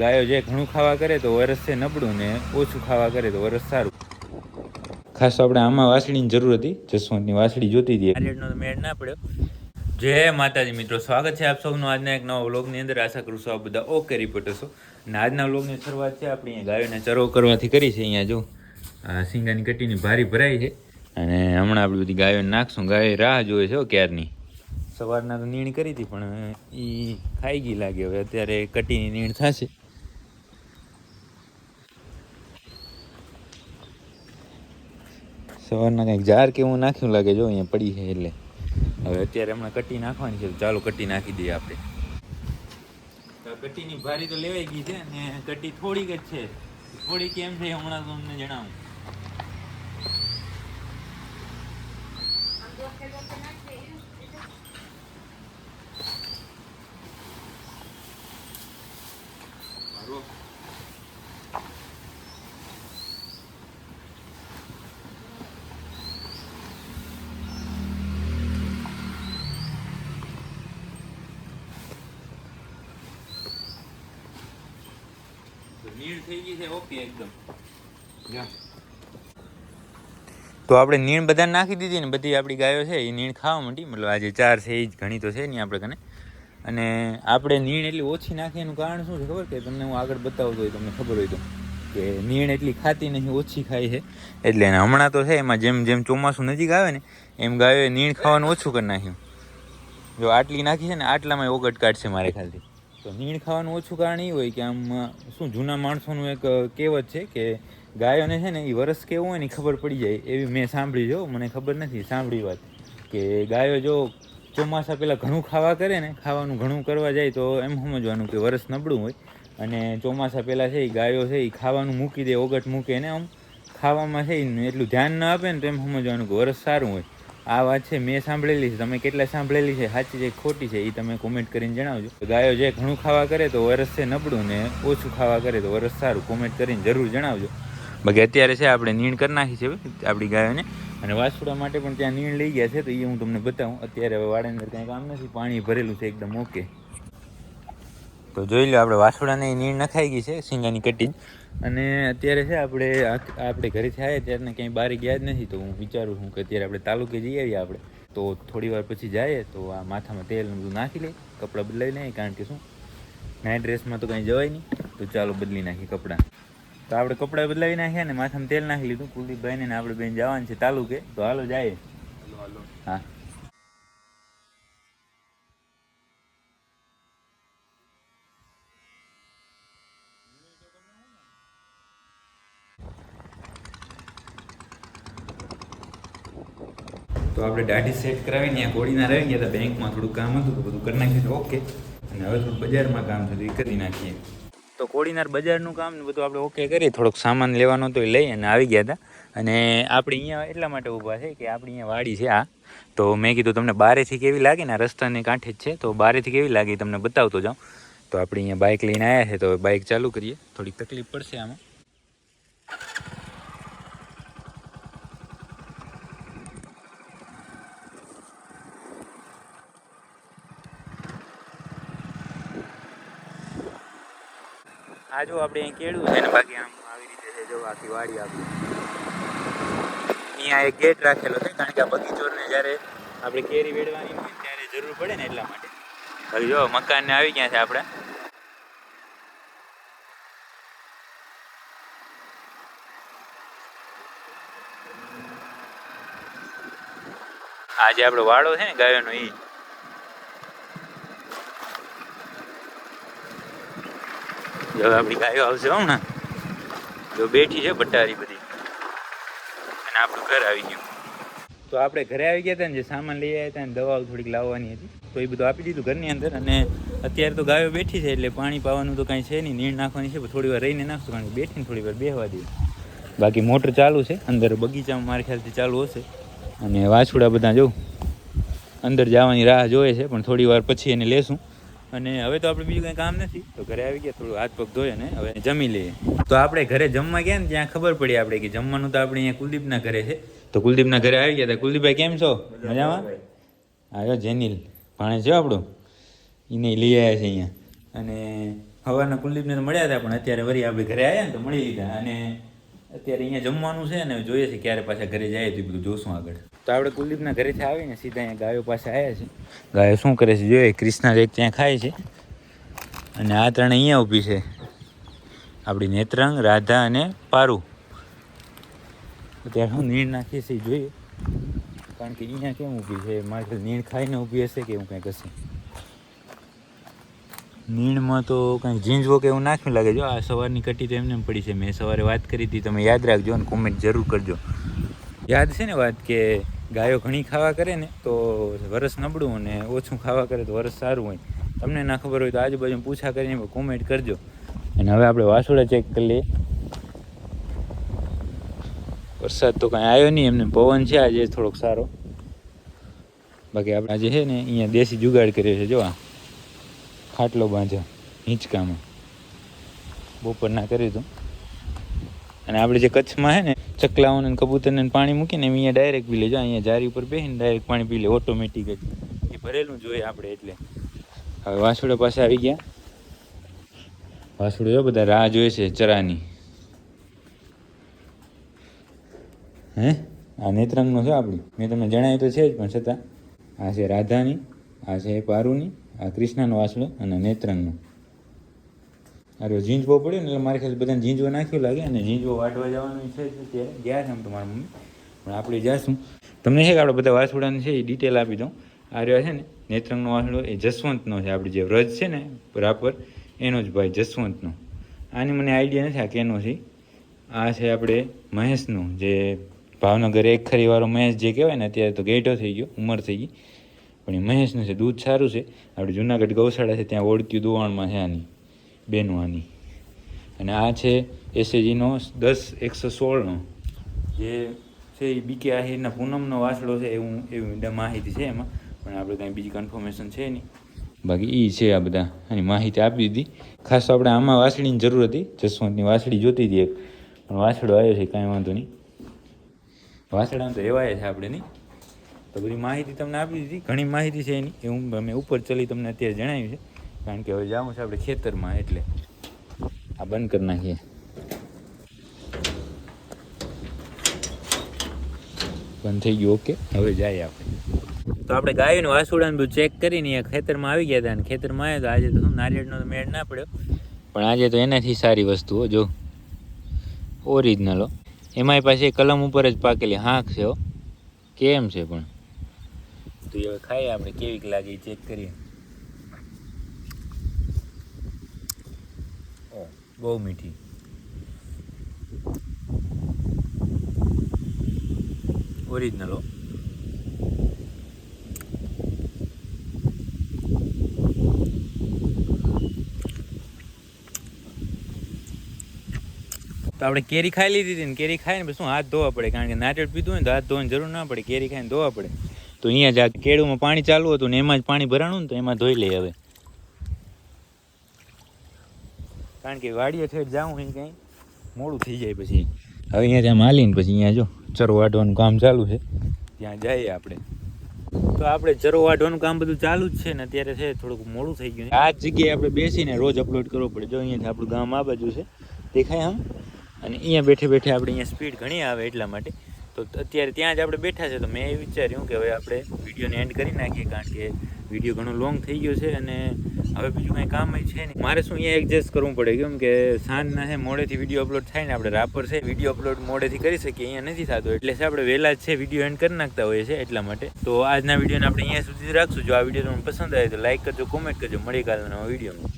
ગાયો જે ઘણું ખાવા કરે તો વરસ છે નબળું ને ઓછું ખાવા કરે તો વરસ સારું. ખાસ આપણે આમાં વાસળીની જરૂર હતી, જસવંતની વાસળી જોતી હતી. આલેટનો મેળ ના પડ્યો. જય માતાજી મિત્રો, સ્વાગત છે આપ સૌનું આજના એક નવા વ્લોગની અંદર. આશા કરું છું આપ બધા ઓકે રિપોર્ટર છો. અને આજના વ્લોગની શરૂઆત છે આપણે અહીંયા ગાયોને ચરો કરવાથી કરી છે. અહીંયા જો સિંગાની કટીની ભારી ભરાઈ છે અને હમણાં આપણે બધી ગાયોને નાખશું. ગાયો રાહ જોવે છે ક્યારની. સવારના તો નીણ કરી હતી પણ એ ખાઈ ગઈ લાગે. હવે અત્યારે કટીની નીણ થશે. સવારના કંઈક જાર કેવું નાખ્યું લાગે જો અહીંયા પડી છે. એટલે હવે અત્યારે હમણાં કટી નાખવાની છે. ચાલો કટી નાખી દઈએ આપણે. કટીની ભારી તો લેવાઈ ગઈ છે ને કટી થોડીક જ છે. થોડી કેમ છે હમણાં તમને જણાવું. નીણ થઈ ગઈ છે ઓકે એકદમ. તો આપણે નીણ બધા નાખી દીધી ને બધી આપણી ગાયો છે એ નીણ ખાવા માંડી. મતલબ આજે 4 છે એ જ ઘણી તો છે નહીં આપણે કને. અને આપણે નીણ એટલી ઓછી નાખી એનું કારણ શું છે ખબર? કે તમને હું આગળ બતાવતો હોય તમને ખબર હોય તો કે નીણ એટલી ખાતી નહીં, ઓછી ખાય છે. એટલે હમણાં તો છે એમાં જેમ જેમ ચોમાસું નજીક આવે ને એમ ગાયોએ નીણ ખાવાનું ઓછું કરી નાખ્યું. જો આટલી નાખી છે ને આટલામાં ઓગટ કાઢશે મારે ખ્યાલથી. તો નીણ ખાવાનું ઓછું કારણ એ હોય કે આમ શું જૂના માણસોનું એક કહેવત છે કે ગાયોને છે ને એ વરસ કેવું હોય ને ખબર પડી જાય. એવી મેં સાંભળી. જો મને ખબર નથી, સાંભળી વાત કે ગાયો જો ચોમાસા પહેલાં ઘણું ખાવા કરે ને, ખાવાનું ઘણું કરવા જાય તો એમ સમજવાનું કે વરસ નબળું હોય. અને ચોમાસા પહેલાં છે એ ગાયો છે એ ખાવાનું મૂકી દે, ઓગટ મૂકે ને આમ ખાવામાં છે એટલું ધ્યાન ન આપે ને તો એમ સમજવાનું કે વરસ સારું હોય. આ વાત છે મેં સાંભળેલી છે. તમે કેટલા સાંભળેલી છે, સાચી છે ખોટી છે એ તમે કોમેન્ટ કરીને જણાવજો. ગાયો જે ઘણું ખાવા કરે તો વરસ છે નબળું ને ઓછું ખાવા કરે તો વરસ સારું. કોમેન્ટ કરીને જરૂર જણાવજો. બાકી અત્યારે છે આપણે નીણ કરી નાખી છે આપણી ગાયોને. અને વાછુડા માટે પણ ત્યાં નીણ લઈ ગયા છે તો એ હું તમને બતાવું. અત્યારે હવે વાડાની અંદર કંઈ કામ નથી, પાણી ભરેલું છે એકદમ ઓકે. તો જોઈ લો આપણે વાછુડાને નીણ નખાઈ ગઈ છે સિંગાની કટી જ. અને અત્યારે છે આપણે ઘરેથી આવ્યા ત્યારને ક્યાંય બહાર ગયા જ નથી. તો હું વિચારું છું કે અત્યારે આપણે તાલુકે જઈ આવીએ આપણે. તો થોડી વાર પછી જઈએ તો આ માથામાં તેલ બધું નાખી લઈએ, કપડાં બદલાવી લઈએ. કારણ કે શું નાઇટ ડ્રેસમાં તો કંઈ જવાય નહીં. તો ચાલો બદલી નાખીએ કપડાં. તો આપણે કપડાં બદલાવી નાખ્યા ને માથામાં તેલ નાખી લીધું. કુલદીપભાઈને ને આપણે બેન જવાનું છે તાલુકે. તો હાલો જાય. હા તો આપણે દાઢી સેટ કરાવીને ત્યાં ઘોડીના રહી ગયા હતા. બેંકમાં થોડું કામ હતું તો બધું કરી નાખ્યું તો ઓકે. અને હવે થોડું બજારમાં કામ થતું એ કરી નાખીએ. તો કોડીનાર બજારનું કામ ને બધું આપણે ઓકે કરીએ. થોડોક સામાન લેવાનો તો એ લઈ અને આવી ગયા હતા. અને આપણે અહીંયા એટલા માટે ઊભા છે કે આપણી અહીંયા વાડી છે આ. તો મેં કીધું તમને બારેથી કેવી લાગે ને, રસ્તાની કાંઠે જ છે તો બારેથી કેવી લાગે તમને બતાવતો જાઉં. તો આપણે અહીંયા બાઇક લઈને આવ્યા છે તો બાઇક ચાલુ કરીએ. થોડીક તકલીફ પડશે આમાં. આ જો આપણે અહીં કેળું છે ને, બાકી આમ આવી રીતે છે. જો આખી વાડી આપી અહીંયા એક ગેટ રાખેલો છે. કારણ કે આ બગીચોને જ્યારે આપણે કેરી વેડવાની હોય ત્યારે જરૂર પડે ને એટલા માટે. હવે જો મકાનને આવી ગયા છે આપણે. આ જે આપણો વાડો છે ને ગાયોનો એ. જો આપણી ગાયો આવશે હમણાં. જો બેઠી છે બટારી બધી. અને આપણું ઘર આવી ગયું. તો આપણે ઘરે આવી ગયા હતા ને, જે સામાન લઈ આવ્યા હતા ને દવાઓ થોડીક લાવવાની હતી તો એ બધું આપી દીધું ઘરની અંદર. અને અત્યારે તો ગાયો બેઠી છે એટલે પાણી પાવાનું તો કાંઈ છે નહીં. નીણ નાખવાની છે થોડી વાર રહીને નાખશું. કારણ કે બેઠીને થોડી વાર બેહવા દઈએ. બાકી મોટર ચાલુ છે અંદર બગીચામાં, મારા ખ્યાલથી ચાલુ હશે. અને વાછુડા બધા જો અંદર જવાની રાહ જોવે છે પણ થોડી વાર પછી એને લેશું. અને હવે તો આપણે બીજું કંઈ કામ નથી તો ઘરે આવી ગયા. થોડું હાથ પગ ધોઈએ ને હવે જમી લઈએ. તો આપણે ઘરે જમવા ગયા ને ત્યાં ખબર પડી આપણે કે જમવાનું તો આપણે અહીંયા કુલદીપના ઘરે છે. તો કુલદીપના ઘરે આવી ગયા હતા. કુલદીપભાઈ કેમ છો? મજામાં? આવ્યો જેનિલ ભાણે છે આપણું, એને લઈ આવ્યા છે અહીંયા. અને હવાના કુલદીપને તો મળ્યા હતા, પણ અત્યારે વળી આપણે ઘરે આવ્યા ને તો મળી લીધા. અને અત્યારે અહીંયા જમવાનું છે ને જોઈએ છે ક્યારે પાછા ઘરે જાય તો બધું જોશું આગળ. તો આપણે કુલદીપના ઘરેથી આવીને સીધા અહીંયા ગાયો પાસે આવ્યા છે. ગાયો શું કરે છે જોઈએ. કૃષ્ણા એક ત્યાં ખાય છે અને આ ત્રણે અહીંયા ઊભી છે, આપણી નેત્રંગ, રાધા અને પારુ. અત્યારે હું નીણ નાખીએ છીએ જોઈએ, કારણ કે અહીંયા કેમ ઊભી છે, મારે નીણ ખાઈને ઊભી હશે કે એવું કંઈક હશે. નીણમાં તો કંઈક ઝીંઝવો કે એવું નાખ્યું લાગે. જો આ સવારની કટી તો એમને પડી છે. મેં સવારે વાત કરી હતી, તમે યાદ રાખજો અને કોમેન્ટ જરૂર કરજો. યાદ છે ને વાત કે ગાયો ઘણી ખાવા કરે ને તો વરસ નબળું, અને ઓછું ખાવા કરે તો વરસ સારું હોય. તમને ના ખબર હોય તો આજુબાજુ પૂછા કરીને કોમેન્ટ કરજો. અને હવે આપણે વાસોડા ચેક કરી લઈએ. વરસાદ તો કાંઈ આવ્યો નહીં, એમને પવન છે આજે થોડોક સારો. બાકી આપણે આજે છે ને અહીંયા દેશી જુગાડ કર્યો છે. જો આ ખાટલો બાંધ્યો હિંચકામાં, બપોરના કર્યું હતું. અને આપણે જે કચ્છમાં છે ને ચકલાઓને કબૂતરને પાણી મૂકીને એમ અહીંયા ડાયરેક્ટ પી લે. જો અહીંયા જારી ઉપર બેસીને ડાયરેક્ટ પાણી પી લે ઓટોમેટિક જ. એ ભરેલું જોઈએ આપણે એટલે. હવે વાસુડા પાસે આવી ગયા. વાસુડો જો બધા રાહ જોઈ છે ચરાની. હે આ નેત્રંગનો છે આપણી, મેં તમને જણાવ્યું તો છે જ, પણ છતાં આ છે રાધાની, આ છે પારુની, આ કૃષ્ણાનો વાસડો અને નેત્રંગનો. અરે ઝીંઝવો પડ્યો ને એટલે મારે ખ્યાલ બધાને ઝીંઝવો નાખ્યો લાગે. અને ઝીંઝવો વાટવા જવાનું છે ત્યારે ગયા છે આમ તો મારા મમ્મી, પણ આપણે જાશું. તમને છે કે આપણે બધા વાસુડાને છે એ ડિટેલ આપી દઉં. આ રહ્યો છે ને નેત્રંગનો વાસડો, એ જસવંતનો છે. આપણે જે વ્રજ છે ને રાપર એનો જ ભાઈ જસવંતનો. આની મને આઈડિયા નથી આ કેનો છે. આ છે આપણે મહેશનું, જે ભાવનગર એક ખરીવાળો મહેશ જે કહેવાય ને, અત્યારે તો ગેટો થઈ ગયો, ઉંમર થઈ ગઈ, પણ એ મહેશનું છે. દૂધ સારું છે. આપણે જુનાગઢ ગૌશાળા છે ત્યાં ઓળખ્યું દોવાણમાં છે આની બેનું આની. અને આ છે એસએજીનો 10-116નો, જે છે એ બીકે આહિરના પૂનમનો વાસડો છે એવી માહિતી છે એમાં, પણ આપણે કાંઈ બીજી કન્ફર્મેશન છે નહીં. બાકી એ છે આ બધા આની માહિતી આપી દીધી. ખાસ તો આપણે આમાં વાસળીની જરૂર હતી, જસવંતની વાસળી જોતી હતી એક, પણ વાસળો આવ્યો છે, કાંઈ વાંધો નહીં. વાસળામાં તો રહેવાય છે આપણે નહીં. તો બધી માહિતી તમને આપી દીધી. ઘણી માહિતી છે એની, એ અમે ઉપર ચલી તમને અત્યારે જણાવ્યું છે, કારણ કે હવે જવું છે આપણે ખેતરમાં, એટલે આ બંધ કરી નાખીએ. બંધ થઈ ગયું. ઓકે, હવે જઈએ આપણે. તો આપણે ગાયોને વાસુડાને બધું ચેક કરીને ખેતરમાં આવી ગયા હતા. અને ખેતરમાં આવ્યા તો આજે તો શું નારિયેળનો તો મેળ ના પડ્યો, પણ આજે તો એનાથી સારી વસ્તુઓ જો ઓરિજિનલો. એમાંય પાછી કલમ ઉપર જ પાકેલી હાંક છે. કેમ છે પણ તો હવે ખાઈએ આપણે, કેવીક લાગે ચેક કરીએ. બહુ મીઠી. ઓરિજિનલ. તો આપણે કેરી ખાઈ લીધી હતી ને, કેરી ખાઈને પછી શું હાથ ધોવા પડે, કારણ કે નારિયેળ પીધું હોય ને તો હાથ ધોવાની જરૂર ના પડે, કેરી ખાઈને ધોવા પડે. તો અહીંયા જ આ કેળુમાં પાણી ચાલુ હતું ને એમાં જ પાણી ભરાણું ને, તો એમાં ધોઈ લઈએ હવે, કારણ કે વાડીએ ઠેઠ જાઉં અહીં કંઈ મોડું થઈ જાય પછી. હવે અહીંયા ત્યાં માલીને પછી અહીંયા જો ચરો વાઢવાનું કામ ચાલુ છે, ત્યાં જઈએ આપણે. તો આપણે ચરો વાઢવાનું કામ બધું ચાલુ જ છે ને, અત્યારે છે થોડુંક મોડું થઈ ગયું. આ જ જગ્યાએ આપણે બેસીને રોજ અપલોડ કરવો પડે. જો અહીંયાથી આપણું ગામ આ બાજુ છે, દેખાય આમ, અને અહીંયા બેઠે બેઠે આપણે અહીંયા સ્પીડ ઘણી આવે એટલા માટે. તો અત્યારે ત્યાં જ આપણે બેઠા છે, તો મેં એ વિચાર્યું કે હવે આપણે વિડીયોને એન્ડ કરી નાખીએ, કારણ કે વિડીયો ઘણો લોંગ થઈ ગયો છે અને હવે બીજું કંઈ કામ છે નહીં. મારે શું અહીંયા એડજસ્ટ કરવું પડે, કેમ કે સાંજના છે મોડેથી વિડીયો અપલોડ થાય ને, આપણે રાપર છે વિડીયો અપલોડ મોડેથી કરી શકીએ, અહીંયા નથી થતો, એટલે છે આપણે વહેલા જ છે વિડીયો એન્ડ કરી નાખતા હોઈએ છીએ એટલા માટે. તો આજના વિડીયોને આપણે અહીંયા સુધી રાખશું. જો આ વિડીયો તમને પસંદ આવે તો લાઈક કરજો, કોમેન્ટ કરજો. મળી કાલના નવા વિડીયોમાં.